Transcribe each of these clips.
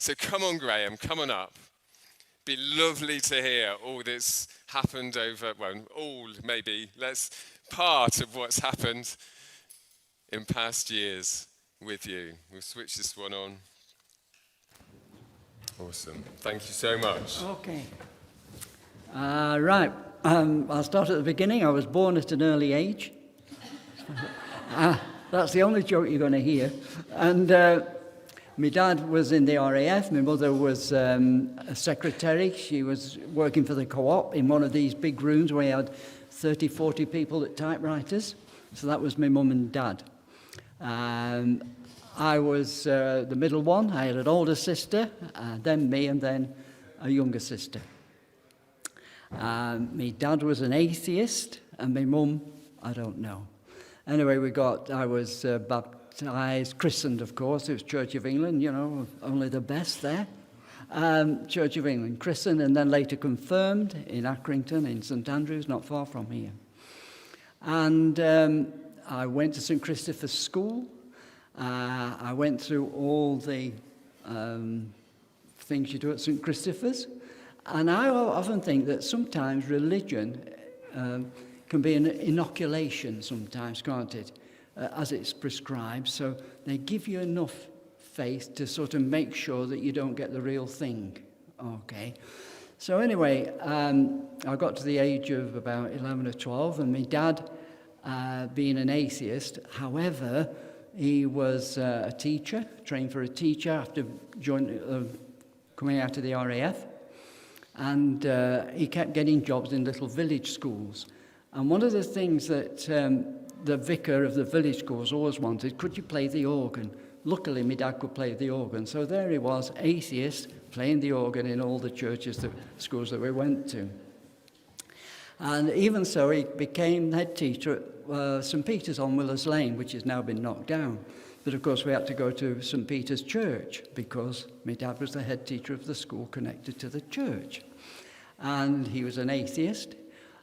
So come on, Graham, come on up. Be lovely to hear all that's happened over, well, all maybe, part of what's happened in past years with you. We'll switch this one on. Awesome. Thank you so much. Okay. Right. I'll start at the beginning. I was born at an early age. That's the only joke you're going to hear. And my dad was in the RAF. My mother was a secretary. She was working for the co-op in one of these big rooms where you had 30, 40 people at typewriters. So that was my mum and dad. I was the middle one. I had an older sister, then me, and then a younger sister. My dad was an atheist, and my mum, I don't know. Anyway, I was baptised, christened, of course. It was Church of England, only the best there. Church of England, christened, and then later confirmed in Accrington, in St Andrews, not far from here. And I went to St Christopher's School. I went through all the things you do at St Christopher's. And I often think that sometimes religion can be an inoculation sometimes, can't it, as it's prescribed. So they give you enough faith to sort of make sure that you don't get the real thing. Okay. So anyway, I got to the age of about 11 or 12, and my dad, being an atheist, however, he was a teacher, trained for a teacher after coming out of the RAF. And he kept getting jobs in little village schools. And one of the things that the vicar of the village schools always wanted, could you play the organ? Luckily, my dad could play the organ. So there he was, atheist, playing the organ in all the schools that we went to. And even so, he became head teacher at St Peter's on Willers Lane, which has now been knocked down. But of course, we had to go to St Peter's Church because my dad was the head teacher of the school connected to the church. And he was an atheist,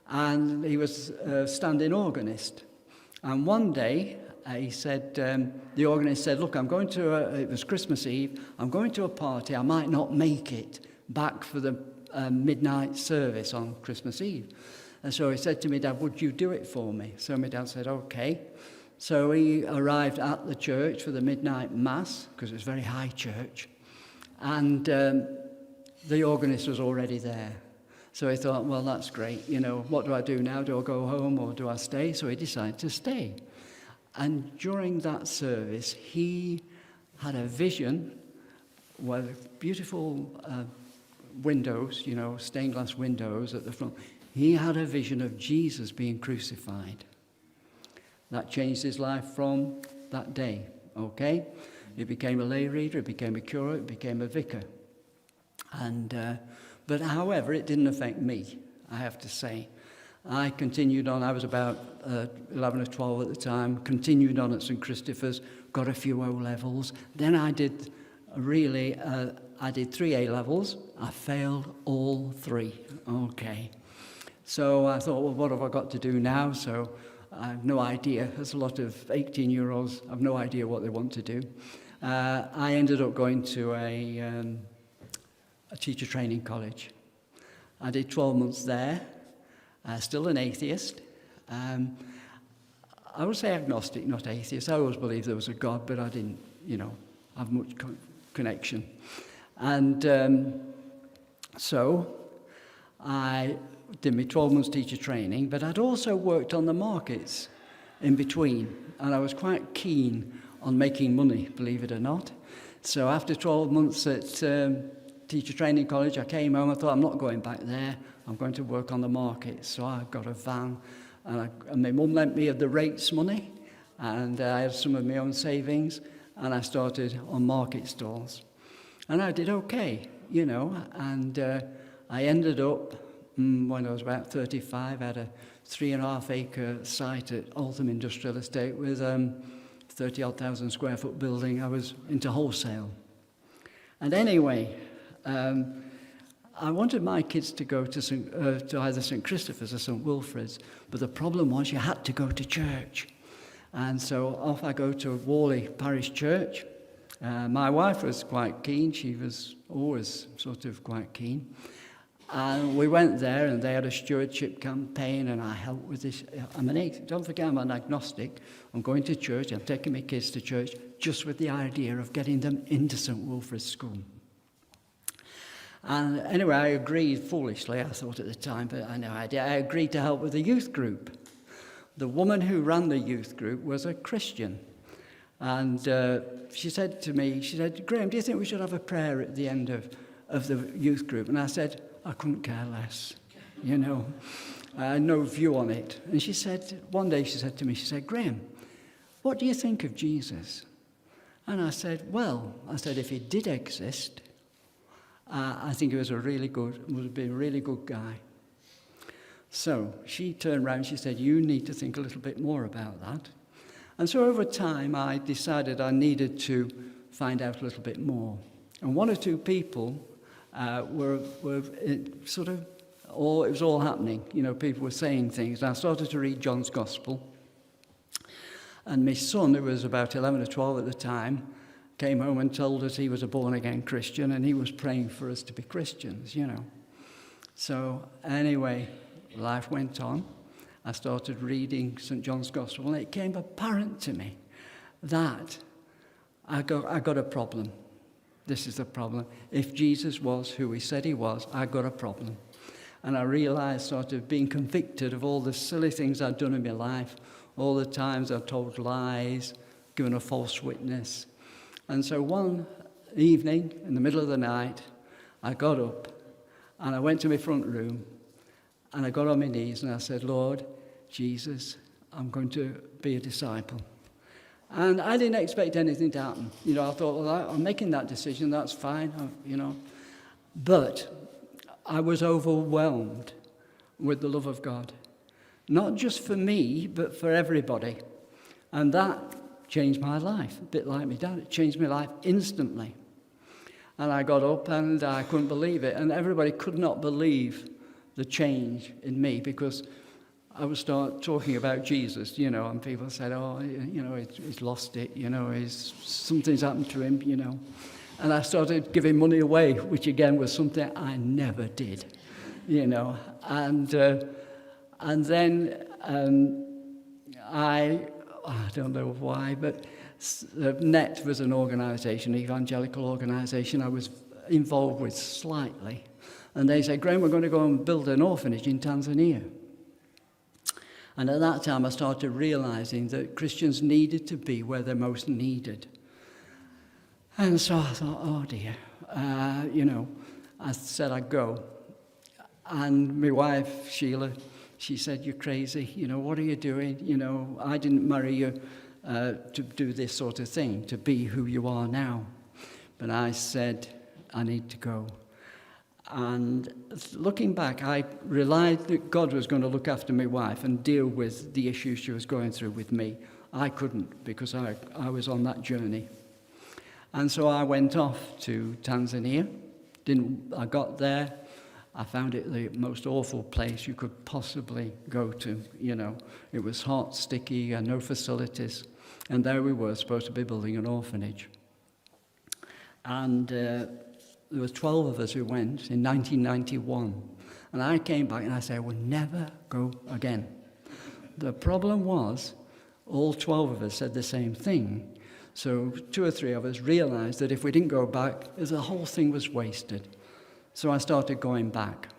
and he was a stand-in organist. And one day, he said, the organist said, look, I'm going to, it was Christmas Eve, I'm going to a party, I might not make it back for the midnight service on Christmas Eve. And so he said to me, Dad, would you do it for me? So my dad said, okay. So he arrived at the church for the midnight mass, because it was a very high church, and the organist was already there. So he thought, well, that's great, what do I do now? Do I go home or do I stay? So he decided to stay. And during that service, he had a vision with beautiful windows, stained glass windows at the front. He had a vision of Jesus being crucified. That changed his life from that day, okay? He became a lay reader, he became a curate, he became a vicar. And, but however, it didn't affect me, I have to say. I continued on, I was about 11 or 12 at the time, continued on at St Christopher's, got a few O-levels. Then I did 3 A-levels. I failed all 3, okay. So I thought, well, what have I got to do now? So I have no idea. There's a lot of 18-year-olds have no idea what they want to do. I ended up going to a teacher training college. I did 12 months there, still an atheist. I would say agnostic, not atheist. I always believed there was a God, but I didn't, have much connection. And so I did my 12 months teacher training, but I'd also worked on the markets in between, and I was quite keen on making money, believe it or not. So after 12 months at teacher training college, I came home, I thought, I'm not going back there, I'm going to work on the markets. So I got a van, and my mum lent me the rates money, and I had some of my own savings, and I started on market stalls. And I did okay, and I ended up, when I was about 35, I had a 3.5-acre site at Altham Industrial Estate with 30-odd thousand square foot building. I was into wholesale. And anyway, I wanted my kids to go to either St Christopher's or St Wilfrid's, but the problem was you had to go to church. And so off I go to Worley Parish Church, My wife was quite keen. She was always sort of quite keen. And we went there, and they had a stewardship campaign, and I helped with this. Don't forget, I'm an agnostic. I'm going to church. I'm taking my kids to church just with the idea of getting them into St. Wilfrid's School. And anyway, I agreed foolishly, I thought at the time, but I had no idea. I agreed to help with the youth group. The woman who ran the youth group was a Christian. And she said to me, Graham, do you think we should have a prayer at the end of the youth group? And I said, I couldn't care less, you know. I had no view on it. And one day she said to me, Graham, what do you think of Jesus? And I said, if he did exist, I think he would be a really good guy. So she turned around and she said, you need to think a little bit more about that. And so over time, I decided I needed to find out a little bit more. And one or two people it was all happening. You know, people were saying things. And I started to read John's Gospel. And my son, who was about 11 or 12 at the time, came home and told us he was a born-again Christian, and he was praying for us to be Christians, you know. So anyway, life went on. I started reading St. John's Gospel, and it became apparent to me that I got a problem. This is the problem. If Jesus was who he said he was, I got a problem. And I realized, sort of being convicted of all the silly things I'd done in my life, all the times I told lies, given a false witness. And so one evening, in the middle of the night, I got up and I went to my front room and I got on my knees and I said, Lord Jesus, I'm going to be a disciple. And I didn't expect anything to happen. You know, I thought, well, I'm making that decision, that's fine, you know. But I was overwhelmed with the love of God. Not just for me, but for everybody. And that changed my life, a bit like my dad. It changed my life instantly. And I got up and I couldn't believe it. And everybody could not believe the change in me because I would start talking about Jesus, you know, and people said, oh, you know, he's lost it, you know, something's happened to him, you know. And I started giving money away, which again was something I never did, you know. And then I don't know why, but NET was an organisation, an evangelical organisation I was involved with slightly. And they said, Graham, we're going to go and build an orphanage in Tanzania. And at that time, I started realizing that Christians needed to be where they're most needed. And so I thought, oh dear, you know, I said I'd go. And my wife, Sheila, she said, you're crazy, you know, what are you doing? You know, I didn't marry you to do this sort of thing, to be who you are now. But I said, I need to go. And looking back, I realized that God was going to look after my wife and deal with the issues she was going through with me. I couldn't because I was on that journey. And so I went off to Tanzania. I got there. I found it the most awful place you could possibly go to, you know. It was hot, sticky, and no facilities. And there we were, supposed to be building an orphanage. And there was 12 of us who went in 1991. And I came back and I said, I will never go again. The problem was, all 12 of us said the same thing. So 2 or 3 of us realized that if we didn't go back, the whole thing was wasted. So I started going back.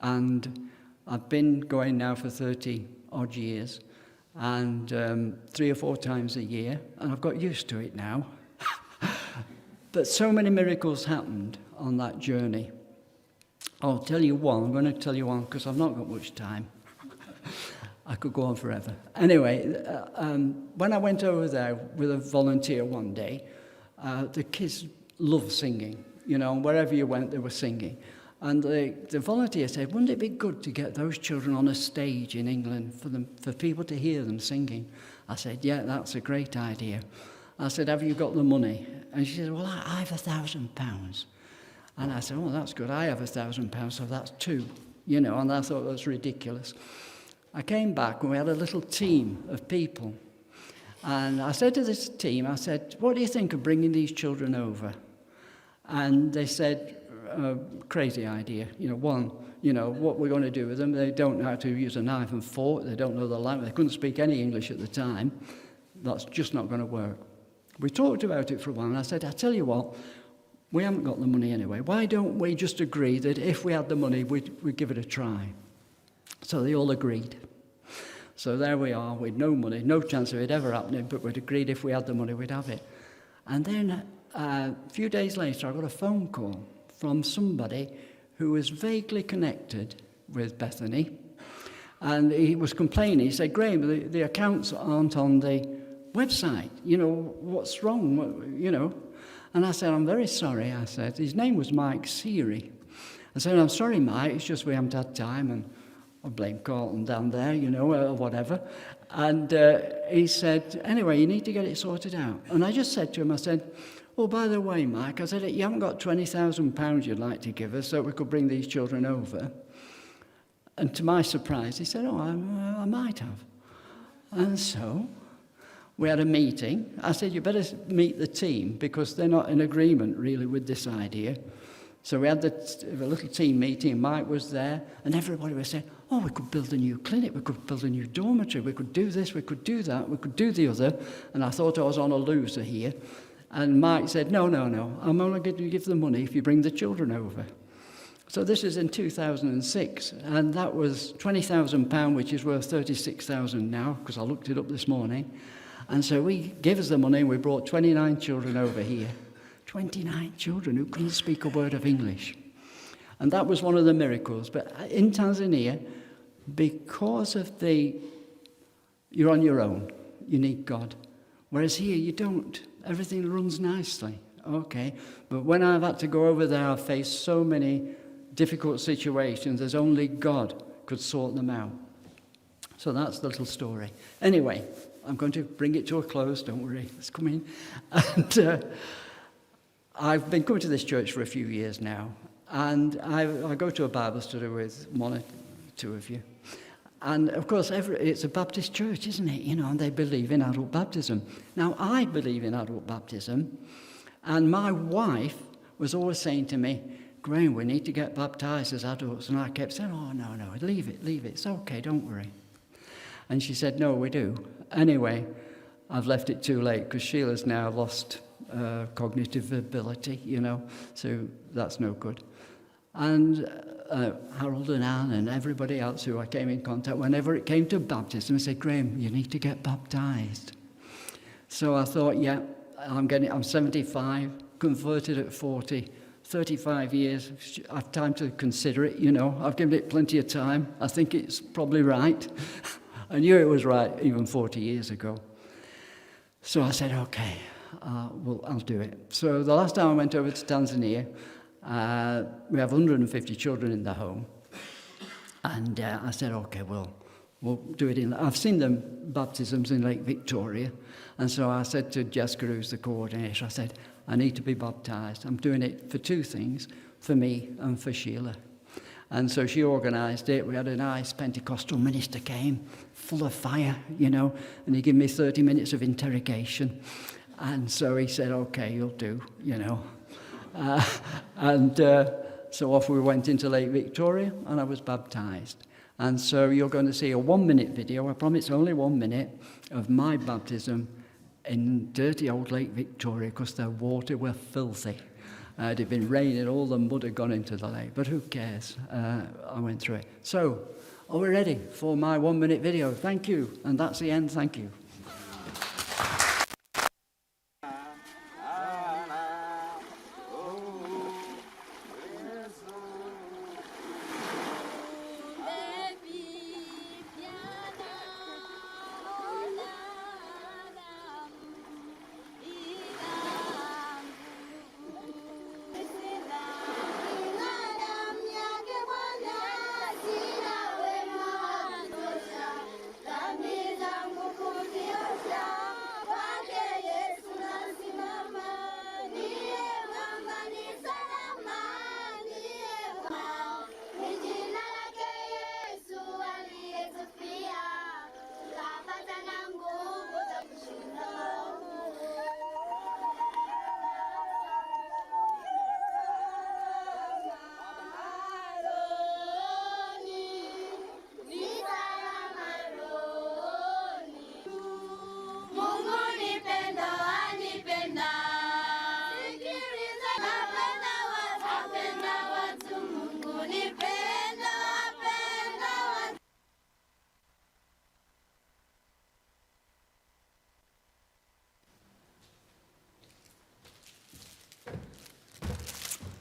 And I've been going now for 30-odd years, and 3 or 4 times a year, and I've got used to it now. But so many miracles happened on that journey. I'll tell you one. I'm going to tell you one because I've not got much time. I could go on forever. Anyway, when I went over there with a volunteer one day, the kids love singing. You know, wherever you went, they were singing. And the volunteer said, wouldn't it be good to get those children on a stage in England for people to hear them singing? I said, yeah, that's a great idea. I said, have you got the money? And she said, well, I have £1,000. And I said, oh, that's good. I have £1,000, so that's 2. You know, and I thought that was ridiculous. I came back and we had a little team of people. And I said to this team, I said, what do you think of bringing these children over? And they said, crazy idea. One, what we're going to do with them. They don't know how to use a knife and fork. They don't know the language. They couldn't speak any English at the time. That's just not going to work. We talked about it for a while, and I said, I tell you what, we haven't got the money anyway. Why don't we just agree that if we had the money, we'd give it a try? So they all agreed. So there we are, with no money, no chance of it ever happening, but we'd agreed if we had the money, we'd have it. And then a few days later, I got a phone call from somebody who was vaguely connected with Bethany. And he was complaining. He said, Graham, the accounts aren't on the website. What's wrong? And I said, I'm very sorry, I said. His name was Mike Seary. I said, I'm sorry, Mike, it's just we haven't had time, and I blame Carlton down there, or whatever. And he said, anyway, you need to get it sorted out. And I just said to him, I said, oh, by the way, Mike, I said, you haven't got £20,000 you'd like to give us so we could bring these children over? And to my surprise, he said, oh, I might have. And so we had a meeting. I said, you better meet the team because they're not in agreement really with this idea. So we had a little team meeting. Mike was there, and everybody was saying, oh, we could build a new clinic, we could build a new dormitory, we could do this, we could do that, we could do the other. And I thought I was on a loser here. And Mike said, no, I'm only going to give the money if you bring the children over. So this is in 2006, and that was £20,000, which is worth £36,000 now, because I looked it up this morning. And so he gave us the money, and we brought 29 children over here. 29 children who couldn't speak a word of English. And that was one of the miracles. But in Tanzania, because of you're on your own, you need God. Whereas here, you don't. Everything runs nicely. Okay. But when I've had to go over there, I've faced so many difficult situations. There's only God could sort them out. So that's the little story. Anyway, I'm going to bring it to a close. Don't worry. It's coming. And I've been coming to this church for a few years now. And I go to a Bible study with one or two of you. And, of course, it's a Baptist church, isn't it? And they believe in adult baptism. Now, I believe in adult baptism. And my wife was always saying to me, Graham, we need to get baptized as adults. And I kept saying, oh, no, leave it. It's okay, don't worry. And she said, no, we do. Anyway, I've left it too late because Sheila's now lost cognitive ability, so that's no good. And Harold and Anne and everybody else who I came in contact, whenever it came to baptism, I said, Graham, you need to get baptized. So I thought, yeah, I'm 75, converted at 40, 35 years. I have time to consider it, I've given it plenty of time. I think it's probably right. I knew it was right even 40 years ago. So I said, okay. I'll do it. So the last time I went over to Tanzania, we have 150 children in the home. And I said, okay, we'll do it I've seen them baptisms in Lake Victoria. And so I said to Jessica, who's the coordinator, I said, I need to be baptized. I'm doing it for two things, for me and for Sheila. And so she organised it. We had a nice Pentecostal minister came, full of fire, and he gave me 30 minutes of interrogation. And so he said, okay, you'll do, So off we went into Lake Victoria, and I was baptized. And so you're going to see a 1-minute video, I promise only 1 minute, of my baptism in dirty old Lake Victoria, because the water were filthy. It had been raining, all the mud had gone into the lake, but who cares? I went through it. So, are we ready for my 1-minute video? Thank you. And that's the end. Thank you. Dhambi zangu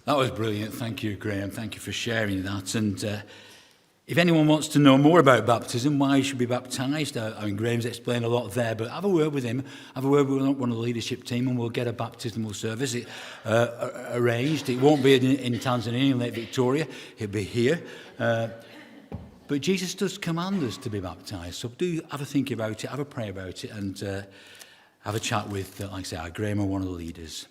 That was brilliant. Thank you, Graham. Thank you for sharing that. And if anyone wants to know more about baptism, why you should be baptised, I mean, Graham's explained a lot there, but have a word with him, have a word with one of the leadership team, and we'll get a baptismal service arranged. It won't be in Tanzania, in Lake Victoria. It'll be here. But Jesus does command us to be baptised. So do have a think about it, have a pray about it, and have a chat with, like I say, Graham or one of the leaders.